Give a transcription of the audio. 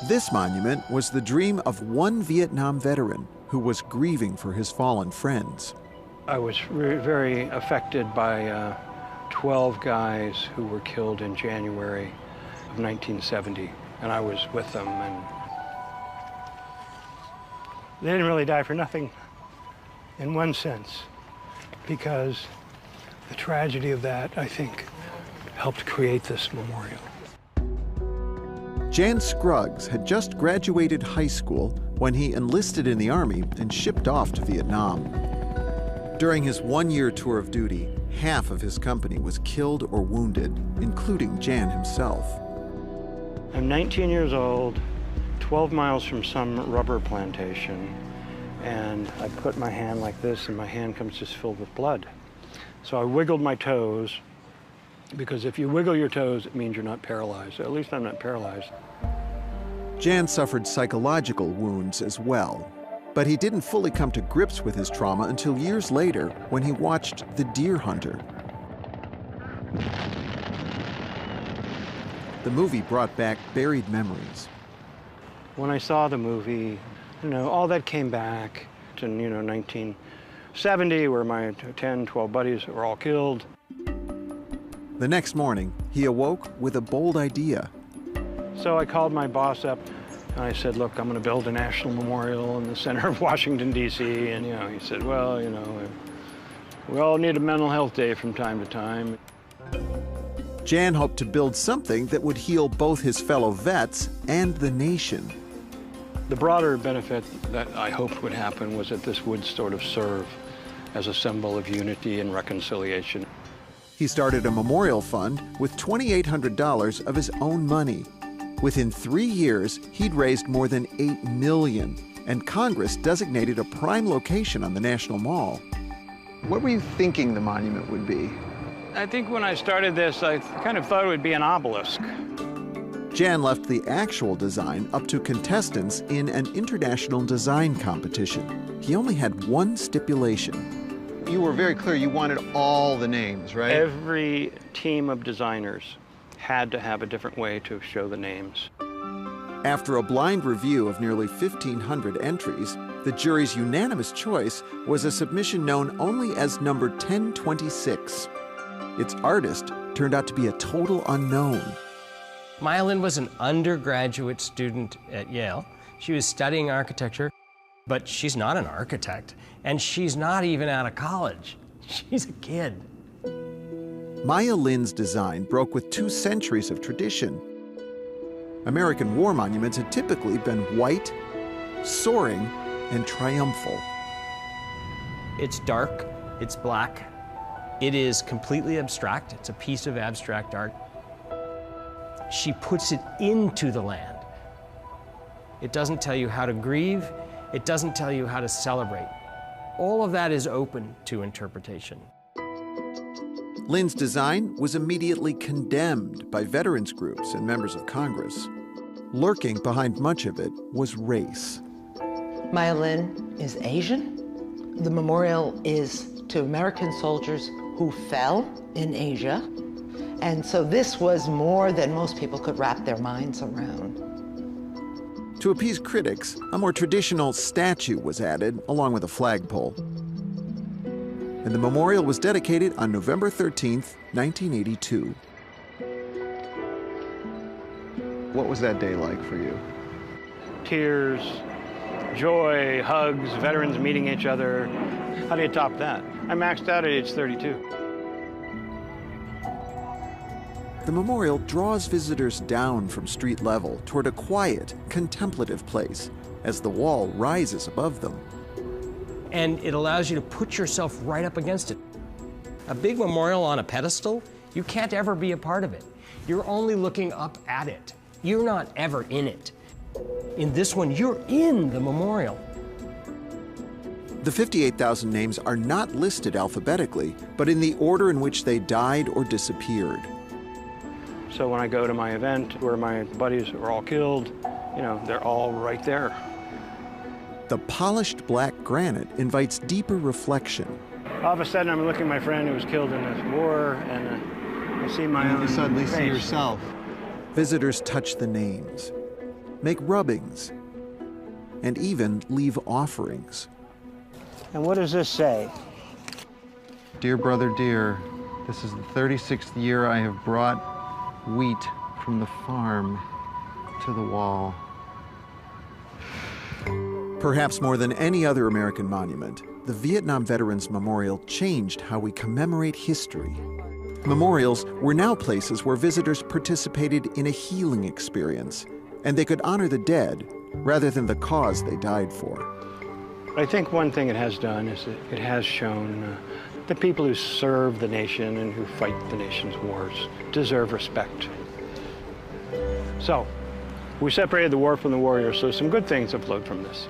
This monument was the dream of one Vietnam veteran who was grieving for his fallen friends. I was very affected by 12 guys who were killed in January of 1970, and I was with them. And they didn't really die for nothing, in one sense, because the tragedy of that, I think, helped create this memorial. Jan Scruggs had just graduated high school when he enlisted in the Army and shipped off to Vietnam. During his one-year tour of duty, half of his company was killed or wounded, including Jan himself. I'm 19 years old, 12 miles from some rubber plantation, and I put my hand like this, and my hand comes just filled with blood. So I wiggled my toes, because if you wiggle your toes, it means you're not paralyzed. At least I'm not paralyzed. Jan suffered psychological wounds as well, but he didn't fully come to grips with his trauma until years later when he watched The Deer Hunter. The movie brought back buried memories. When I saw the movie, all that came back to, 1970, where my 10, 12 buddies were all killed. The next morning, he awoke with a bold idea. So I called my boss up, and I said, look, I'm going to build a national memorial in the center of Washington, D.C. And, he said, well, we all need a mental health day from time to time. Jan hoped to build something that would heal both his fellow vets and the nation. The broader benefit that I hoped would happen was that this would sort of serve as a symbol of unity and reconciliation. He started a memorial fund with $2,800 of his own money. Within 3 years, he'd raised more than $8 million, and Congress designated a prime location on the National Mall. What were you thinking the monument would be? I think when I started this, I kind of thought it would be an obelisk. Jan left the actual design up to contestants in an international design competition. He only had one stipulation. You were very clear you wanted all the names, right? Every team of designers had to have a different way to show the names. After a blind review of nearly 1,500 entries, the jury's unanimous choice was a submission known only as number 1026. Its artist turned out to be a total unknown. Maya Lin was an undergraduate student at Yale. She was studying architecture, but she's not an architect, and she's not even out of college. She's a kid. Maya Lin's design broke with 2 centuries of tradition. American war monuments had typically been white, soaring, and triumphal. It's dark, it's black, it is completely abstract. It's a piece of abstract art. She puts it into the land. It doesn't tell you how to grieve. It doesn't tell you how to celebrate. All of that is open to interpretation. Lin's design was immediately condemned by veterans groups and members of Congress. Lurking behind much of it was race. Maya Lin is Asian. The memorial is to American soldiers who fell in Asia. And so this was more than most people could wrap their minds around. To appease critics, a more traditional statue was added, along with a flagpole. And the memorial was dedicated on November 13th, 1982. What was that day like for you? Tears, joy, hugs, veterans meeting each other. How do you top that? I maxed out at age 32. The memorial draws visitors down from street level toward a quiet, contemplative place as the wall rises above them. And it allows you to put yourself right up against it. A big memorial on a pedestal, you can't ever be a part of it. You're only looking up at it. You're not ever in it. In this one, you're in the memorial. The 58,000 names are not listed alphabetically, but in the order in which they died or disappeared. So when I go to my event where my buddies were all killed, they're all right there. The polished black granite invites deeper reflection. All of a sudden, I'm looking at my friend who was killed in this war, and I see my own You suddenly face. see yourself. Visitors touch the names. make rubbings, and even leave offerings. And what does this say? Dear brother, dear, this is the 36th year I have brought wheat from the farm to the wall. Perhaps more than any other American monument, the Vietnam Veterans Memorial changed how we commemorate history. Memorials were now places where visitors participated in a healing experience, and they could honor the dead rather than the cause they died for. I think one thing it has done is that it has shown the people who serve the nation and who fight the nation's wars deserve respect. So, we separated the war from the warrior, so some good things have flowed from this.